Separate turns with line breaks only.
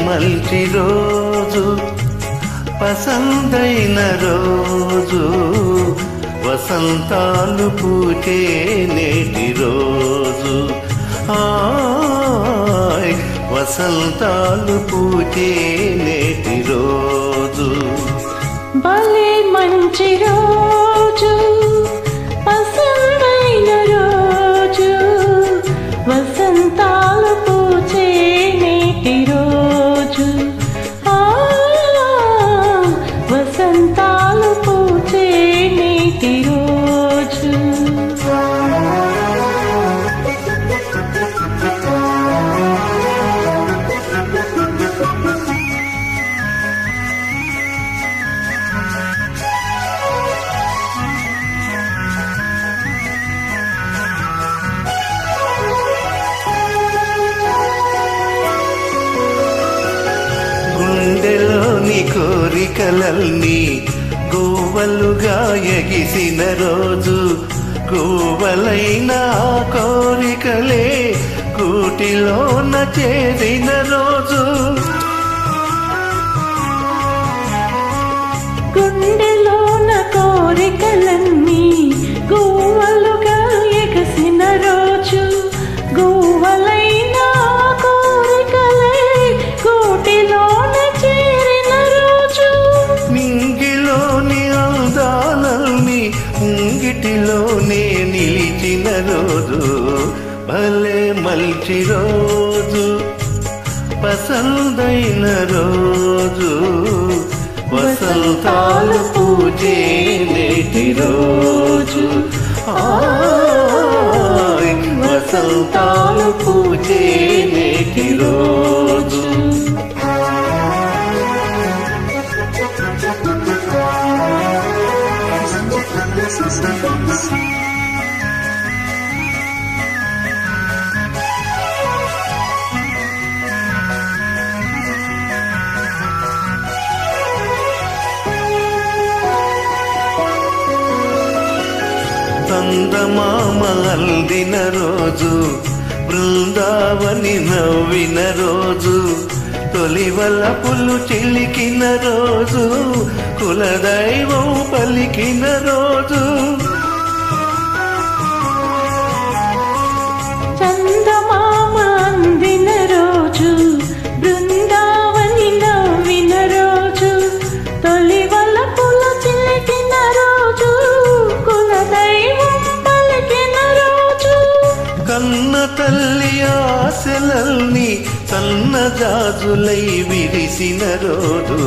మంచి రోజు పసందైన రోజు వసంతాలు పూచే నేటి రోజు వసంతాలు పూచే నేటి రోజు
భలే మంచి రోజు పసందైన రోజు వసంతాలు పూచే నేటి రోజు వసంతాలు పూచే నేటి రోజు
గుండెలోని కోరికలన్నీ గోవలుగా ఎగిసిన రోజు గోవలైన కోరికలే కూటిలోన చేరిన రోజు
గుండెలోన కోరికలన్నీ గోవలుగా ఎగసిన రోజు గోవలైన కోరికలే కూటిలోన చేరిన రోజు
మింగిలోని అందాలన్నీ ముంగిటిలోనే నిలిచిన రోజు భలే మంచి రోజు పసందైన రోజు వసంతాలు పూచే నేటి రోజు వసంతాలు పూచే నేటి రోజు చందమామ అందిన రోజు బృందావని నవ్విన రోజు తొలివలపులు చిలికిన రోజు కులదైవం పలికిన రోజు
చందమామ అందిన రోజు బృందావని నవ్విన రోజు తొలివలపుల చిలికిన రోజు కులదైవం పలికిన రోజు
కన్న తల్లి ఆశలల్ని సన్నజాజులై విరిసిన రోజు